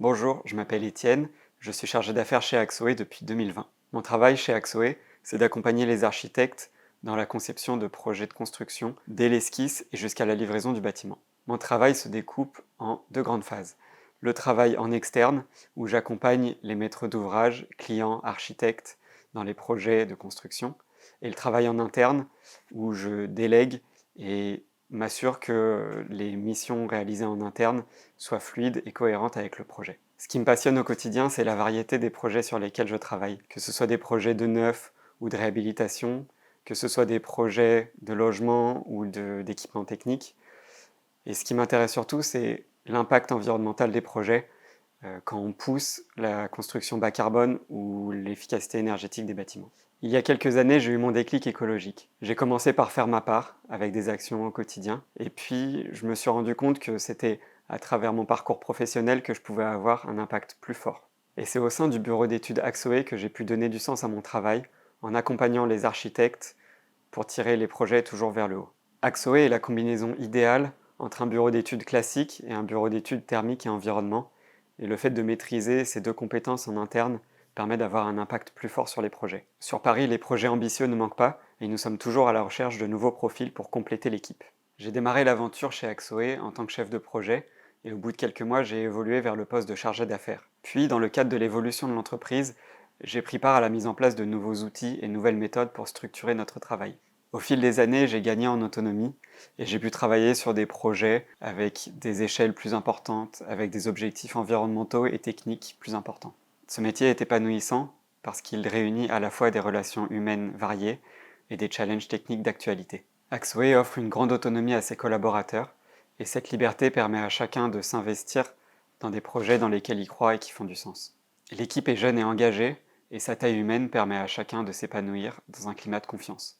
Bonjour, je m'appelle Étienne, je suis chargé d'affaires chez Axoé depuis 2020. Mon travail chez Axoé, c'est d'accompagner les architectes dans la conception de projets de construction, dès l'esquisse et jusqu'à la livraison du bâtiment. Mon travail se découpe en deux grandes phases. Le travail en externe, où j'accompagne les maîtres d'ouvrage, clients, architectes dans les projets de construction, et le travail en interne, où je délègue et m'assure que les missions réalisées en interne soient fluides et cohérentes avec le projet. Ce qui me passionne au quotidien, c'est la variété des projets sur lesquels je travaille, que ce soit des projets de neuf ou de réhabilitation, que ce soit des projets de logement ou d'équipement technique. Et ce qui m'intéresse surtout, c'est l'impact environnemental des projets quand on pousse la construction bas carbone ou l'efficacité énergétique des bâtiments. Il y a quelques années, j'ai eu mon déclic écologique. J'ai commencé par faire ma part avec des actions au quotidien, et puis je me suis rendu compte que c'était à travers mon parcours professionnel que je pouvais avoir un impact plus fort. Et c'est au sein du bureau d'études Axoé que j'ai pu donner du sens à mon travail en accompagnant les architectes pour tirer les projets toujours vers le haut. Axoé est la combinaison idéale entre un bureau d'études classique et un bureau d'études thermique et environnement, et le fait de maîtriser ces deux compétences en interne permet d'avoir un impact plus fort sur les projets. Sur Paris, les projets ambitieux ne manquent pas et nous sommes toujours à la recherche de nouveaux profils pour compléter l'équipe. J'ai démarré l'aventure chez Axoé en tant que chef de projet et au bout de quelques mois, j'ai évolué vers le poste de chargé d'affaires. Puis, dans le cadre de l'évolution de l'entreprise, j'ai pris part à la mise en place de nouveaux outils et nouvelles méthodes pour structurer notre travail. Au fil des années, j'ai gagné en autonomie et j'ai pu travailler sur des projets avec des échelles plus importantes, avec des objectifs environnementaux et techniques plus importants. Ce métier est épanouissant parce qu'il réunit à la fois des relations humaines variées et des challenges techniques d'actualité. Axway offre une grande autonomie à ses collaborateurs et cette liberté permet à chacun de s'investir dans des projets dans lesquels il croit et qui font du sens. L'équipe est jeune et engagée et sa taille humaine permet à chacun de s'épanouir dans un climat de confiance.